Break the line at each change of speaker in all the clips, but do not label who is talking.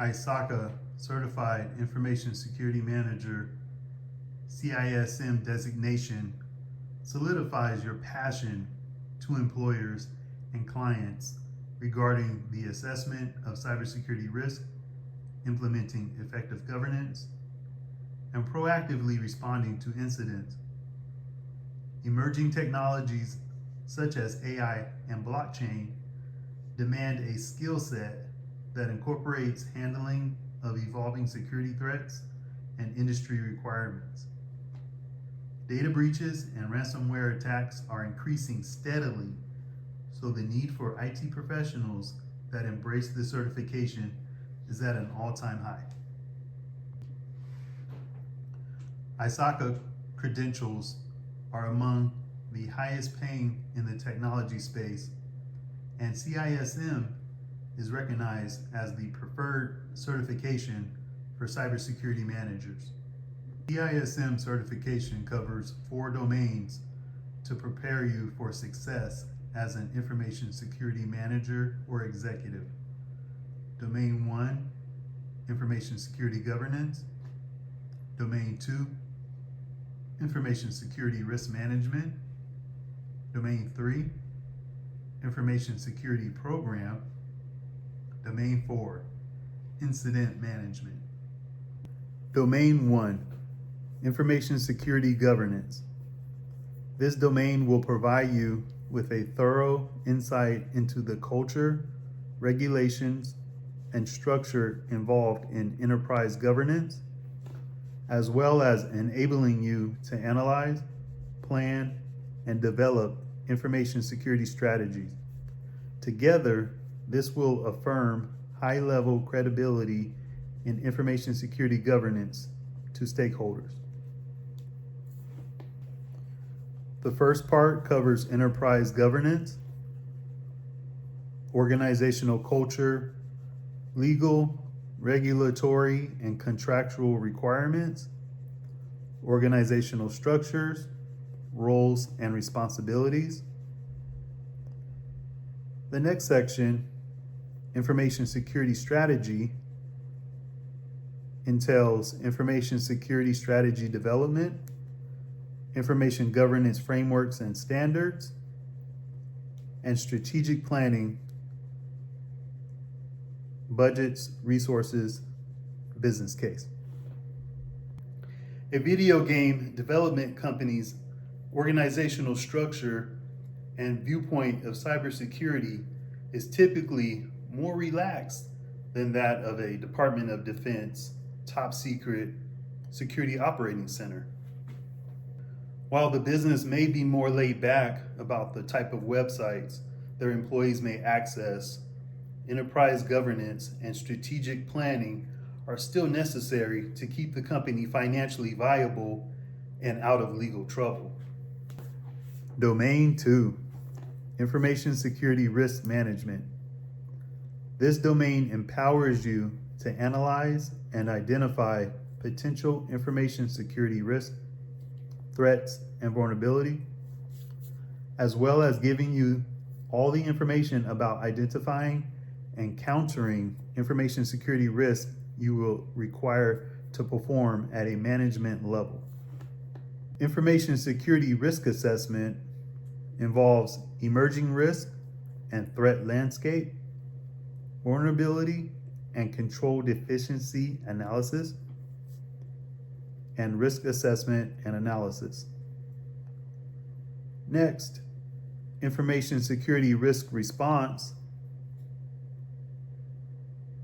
ISACA Certified Information Security Manager CISM designation solidifies your passion to employers and clients regarding the assessment of cybersecurity risk, implementing effective governance, and proactively responding to incidents. Emerging technologies such as AI and blockchain demand a skill set that incorporates handling of evolving security threats and industry requirements. Data breaches and ransomware attacks are increasing steadily, so the need for IT professionals that embrace this certification is at an all-time high. ISACA credentials are among the highest paying in the technology space, and CISM is recognized as the preferred certification for cybersecurity managers. CISM certification covers 4 domains to prepare you for success as an information security manager or executive. Domain 1, information security governance. Domain 2, information security risk management. Domain 3, information security program. Domain 4, incident management. Domain 1, information security governance. This domain will provide you with a thorough insight into the culture, regulations, and structure involved in enterprise governance, as well as enabling you to analyze, plan, and develop information security strategies. Together, this will affirm high-level credibility in information security governance to stakeholders. The first part covers enterprise governance, organizational culture, legal, regulatory, and contractual requirements, organizational structures, roles, and responsibilities. The next section, information security strategy, entails information security strategy development, information governance frameworks and standards, and strategic planning, budgets, resources, business case. A video game development company's organizational structure and viewpoint of cybersecurity is typically more relaxed than that of a Department of Defense top secret security operating center. While the business may be more laid back about the type of websites their employees may access, enterprise governance and strategic planning are still necessary to keep the company financially viable and out of legal trouble. Domain 2, information security risk management. This domain empowers you to analyze and identify potential information security risks, threats, and vulnerability, as well as giving you all the information about identifying and countering information security risks you will require to perform at a management level. Information security risk assessment involves emerging risk and threat landscape, vulnerability and control deficiency analysis, and risk assessment and analysis. Next, information security risk response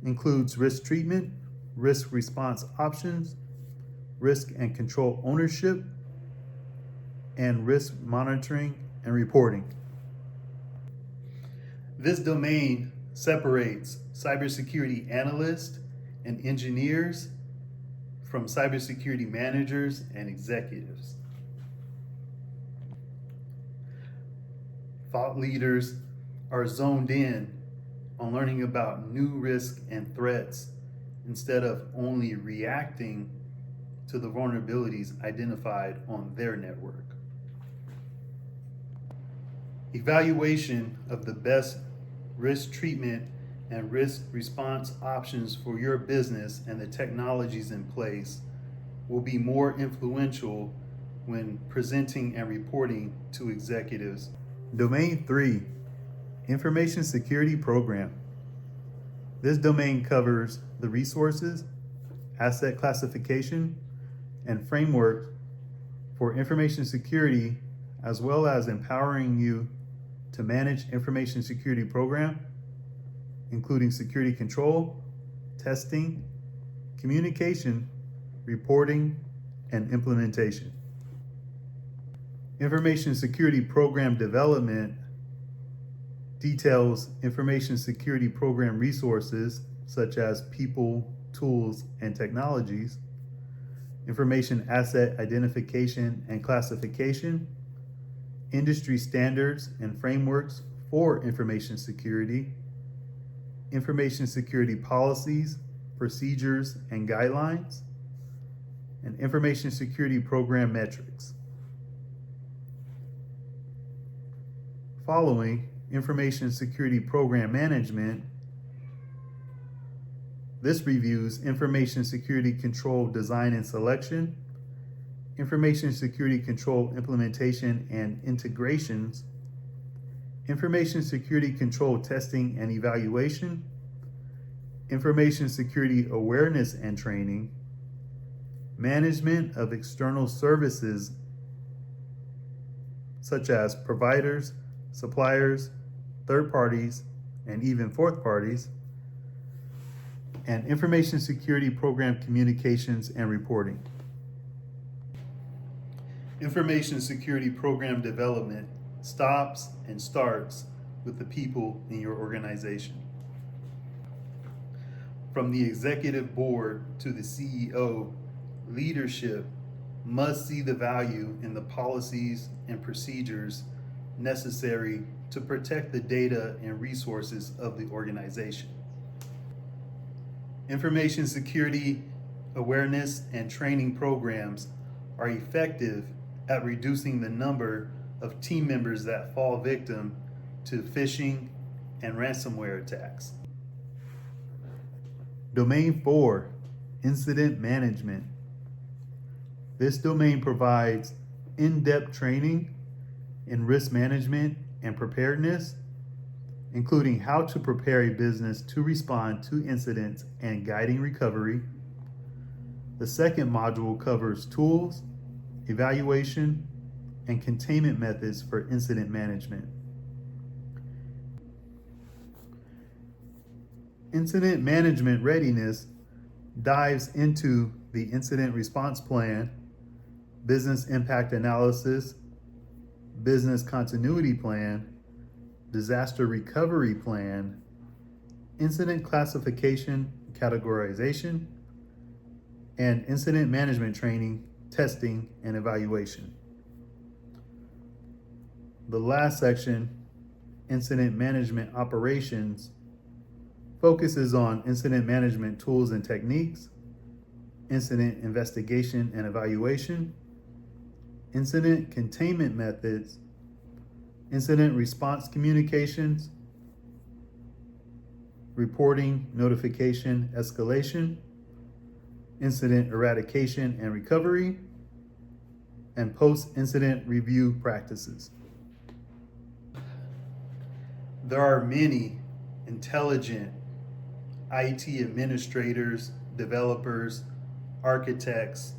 includes risk treatment, risk response options, risk and control ownership, and risk monitoring and reporting. This domain separates cybersecurity analysts and engineers from cybersecurity managers and executives. Thought leaders are zoned in on learning about new risks and threats instead of only reacting to the vulnerabilities identified on their network. Evaluation of the best risk treatment and risk response options for your business and the technologies in place will be more influential when presenting and reporting to executives. Domain 3, Information Security Program. This domain covers the resources, asset classification, and framework for information security, as well as empowering you to manage information security program, including security control, testing, communication, reporting, and implementation. Information security program development details information security program resources such as people, tools, and technologies, information asset identification and classification, industry standards and frameworks for information security policies, procedures, and guidelines, and information security program metrics. Following Information Security Program Management, this reviews information security control design and selection, information security control implementation and integrations, information security control testing and evaluation, information security awareness and training, management of external services such as providers, suppliers, third parties, and even fourth parties, and information security program communications and reporting. Information security program development stops and starts with the people in your organization. From the executive board to the CEO, leadership must see the value in the policies and procedures necessary to protect the data and resources of the organization. Information security awareness and training programs are effective at reducing the number of team members that fall victim to phishing and ransomware attacks. Domain 4, Incident Management. This domain provides in-depth training in risk management and preparedness, including how to prepare a business to respond to incidents and guiding recovery. The second module covers tools, evaluation, and containment methods for incident management. Incident management readiness dives into the incident response plan, business impact analysis, business continuity plan, disaster recovery plan, incident classification, categorization, and incident management training, testing, and evaluation. The last section, incident management operations, focuses on incident management tools and techniques, incident investigation and evaluation, incident containment methods, incident response communications, reporting, notification, escalation, incident eradication and recovery, and post-incident review practices. There are many intelligent IT administrators, developers, architects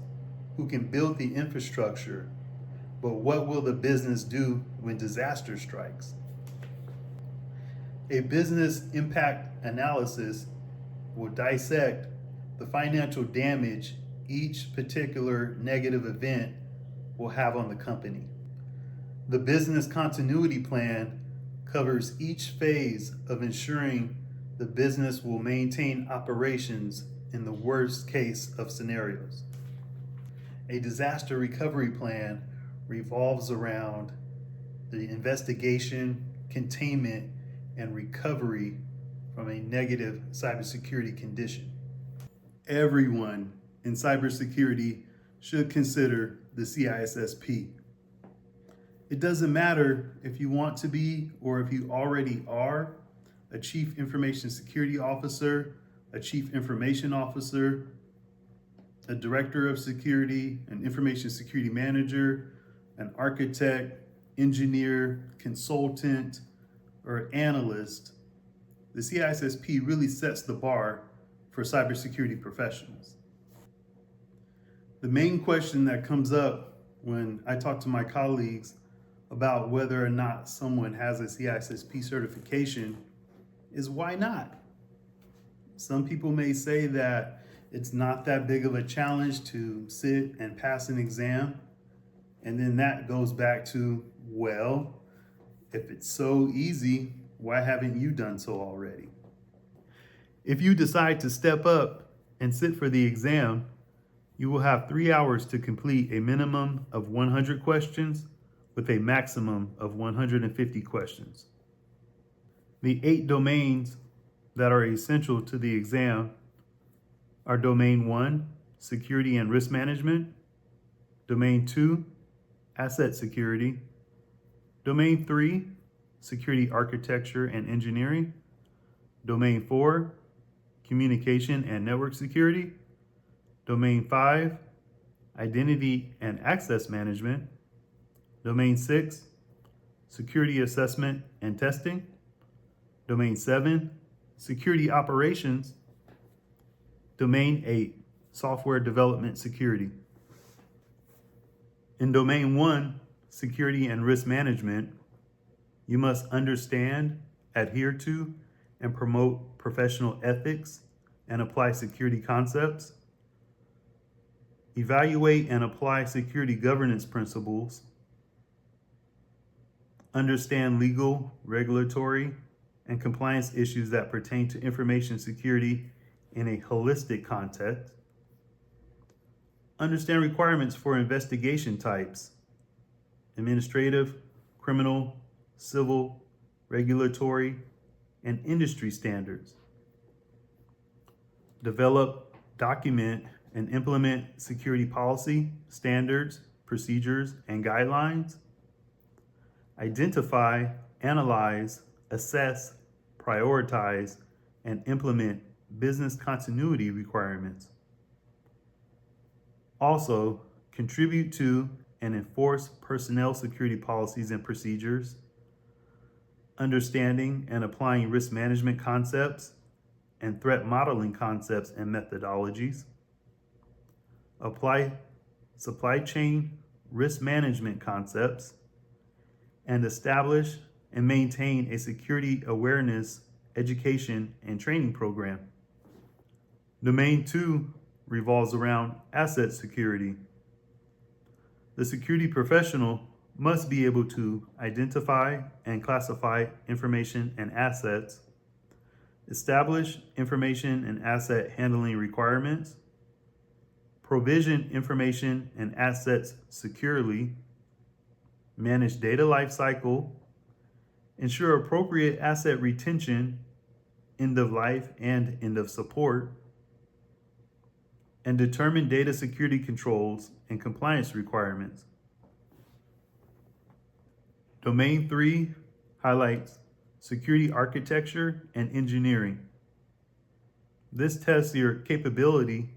who can build the infrastructure, but what will the business do when disaster strikes? A business impact analysis will dissect the financial damage each particular negative event will have on the company. The business continuity plan covers each phase of ensuring the business will maintain operations in the worst case of scenarios. A disaster recovery plan revolves around the investigation, containment, and recovery from a negative cybersecurity condition. Everyone in cybersecurity should consider the CISSP. It doesn't matter if you want to be or if you already are, a chief information security officer, a chief information officer, a director of security, an information security manager, an architect, engineer, consultant, or analyst. The CISSP really sets the bar for cybersecurity professionals. The main question that comes up when I talk to my colleagues about whether or not someone has a CISSP certification is why not? Some people may say that it's not that big of a challenge to sit and pass an exam. And then that goes back to, well, if it's so easy, why haven't you done so already? If you decide to step up and sit for the exam, you will have 3 hours to complete a minimum of 100 questions with a maximum of 150 questions. The 8 domains that are essential to the exam are Domain 1, Security and Risk Management, Domain 2, Asset Security, Domain 3, Security Architecture and Engineering, Domain 4, Communication and Network Security, Domain 5, Identity and Access Management, Domain 6, Security Assessment and Testing, Domain 7, Security Operations, Domain 8, Software Development Security. In Domain 1, Security and Risk Management, you must understand, adhere to, and promote professional ethics and apply security concepts, evaluate and apply security governance principles, understand legal, regulatory, and compliance issues that pertain to information security in a holistic context, understand requirements for investigation types, administrative, criminal, civil, regulatory, and industry standards, develop, document, and implement security policy, standards, procedures, and guidelines, identify, analyze, assess, prioritize, and implement business continuity requirements. Also, contribute to and enforce personnel security policies and procedures, understanding and applying risk management concepts and threat modeling concepts and methodologies, apply supply chain risk management concepts, and establish and maintain a security awareness, education, and training program. Domain 2 revolves around asset security. The security professional must be able to identify and classify information and assets, establish information and asset handling requirements, provision information and assets securely, manage data lifecycle, ensure appropriate asset retention, end of life and end of support, and determine data security controls and compliance requirements. Domain 3 highlights security architecture and engineering. This tests your capability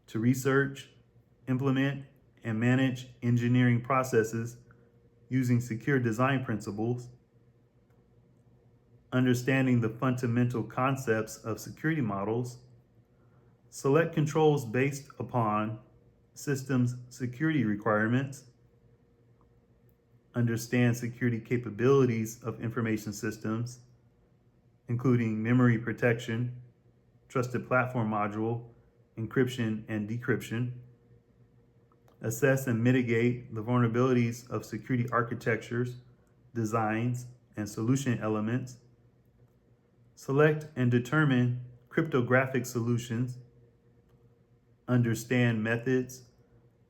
to research, implement, and manage engineering processes using secure design principles, understanding the fundamental concepts of security models, select controls based upon systems security requirements, understand security capabilities of information systems, including memory protection, trusted platform module, encryption and decryption, assess and mitigate the vulnerabilities of security architectures, designs, and solution elements, select and determine cryptographic solutions, understand methods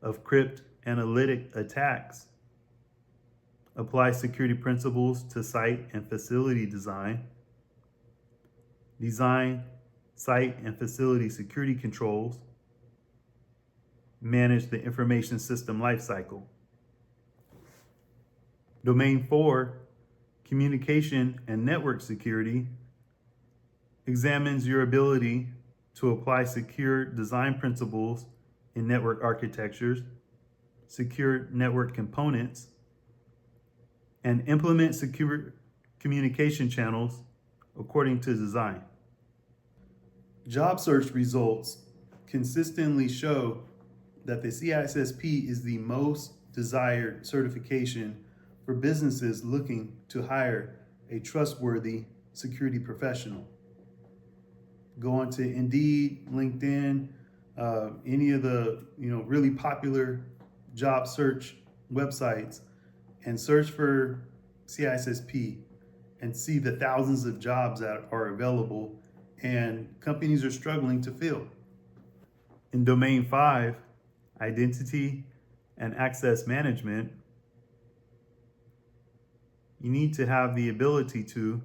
of cryptanalytic attacks, apply security principles to site and facility design, design site and facility security controls, manage the information system lifecycle. Domain 4, communication and network security, examines your ability to apply secure design principles in network architectures, secure network components, and implement secure communication channels according to design. Job search results consistently show that the CISSP is the most desired certification for businesses looking to hire a trustworthy security professional. Go on to Indeed, LinkedIn, any of the really popular job search websites, and search for CISSP and see the thousands of jobs that are available and companies are struggling to fill. In Domain 5, Identity and Access Management, you need to have the ability to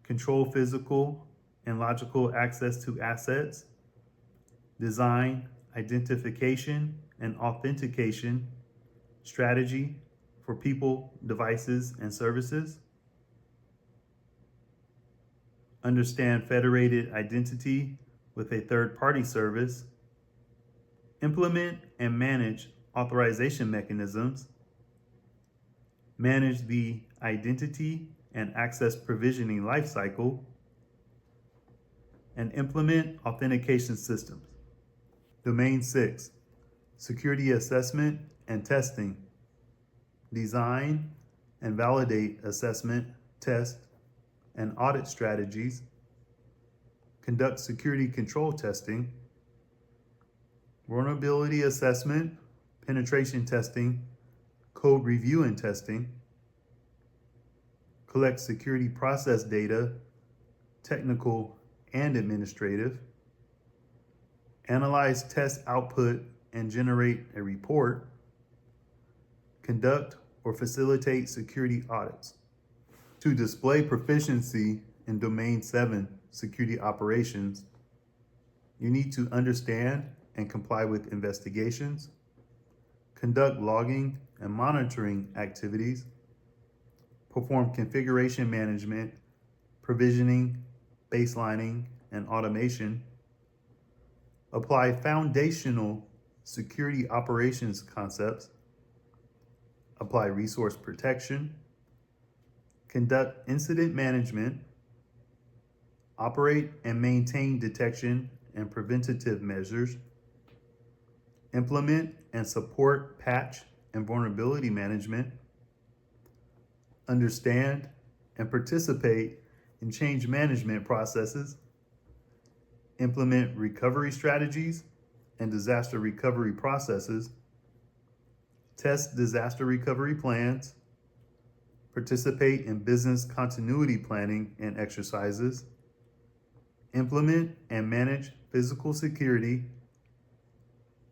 control physical and logical access to assets, design, identification, and authentication strategy for people, devices, and services, understand federated identity with a third-party service, implement and manage authorization mechanisms, manage the identity and access provisioning lifecycle, and implement authentication systems. Domain 6, security assessment and testing, design and validate assessment, test, and audit strategies, conduct security control testing, vulnerability assessment, penetration testing, code review and testing, collect security process data, technical and administrative, analyze test output and generate a report, conduct or facilitate security audits. To display proficiency in Domain 7 security operations, you need to understand and comply with investigations, conduct logging and monitoring activities, perform configuration management, provisioning, baselining, and automation, apply foundational security operations concepts, apply resource protection, conduct incident management, operate and maintain detection and preventative measures, implement and support patch and vulnerability management, understand and participate in change management processes, implement recovery strategies and disaster recovery processes, test disaster recovery plans, participate in business continuity planning and exercises, implement and manage physical security,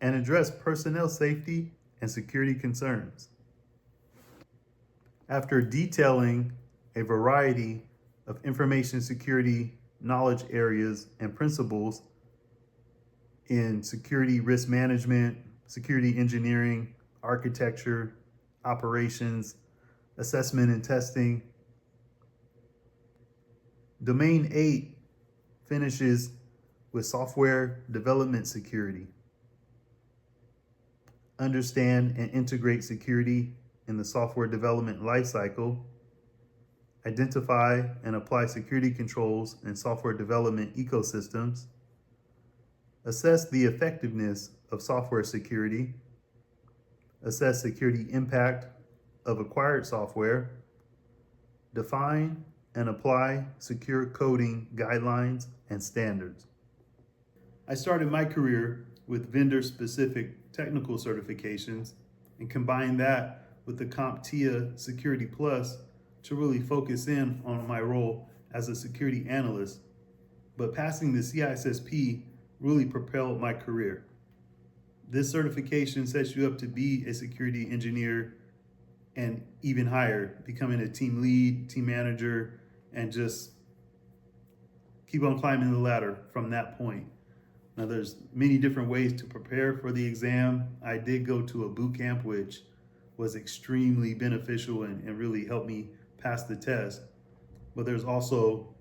and address personnel safety and security concerns. After detailing a variety of information security knowledge areas and principles in security risk management, security engineering, architecture, operations, assessment and testing, Domain 8 finishes with software development security. Understand and integrate security in the software development lifecycle, identify and apply security controls in software development ecosystems, assess the effectiveness of software security, assess security impact of acquired software, define and apply secure coding guidelines and standards. I started my career with vendor-specific technical certifications and combined that with the CompTIA Security Plus to really focus in on my role as a security analyst. But passing the CISSP really propelled my career. This certification sets you up to be a security engineer and even higher, becoming a team lead, team manager, and just keep on climbing the ladder from that point. Now, there's many different ways to prepare for the exam. I did go to a boot camp, which was extremely beneficial and really helped me pass the test. But there's also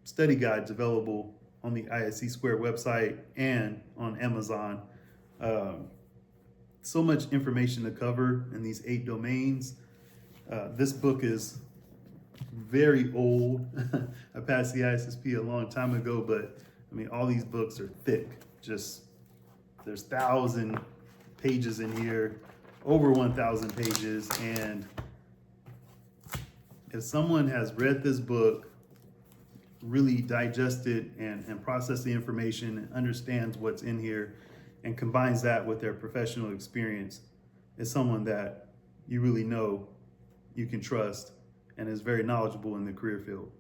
study guides available on the ISC Square website and on Amazon. So much information to cover in these 8 domains. This book is very old. I passed the ISSP a long time ago, but I mean, all these books are thick. Just there's 1,000 pages in here, over 1,000 pages. And if someone has read this book, really digested and processed the information and understands what's in here and combines that with their professional experience, is someone that you really know you can trust and is very knowledgeable in the career field.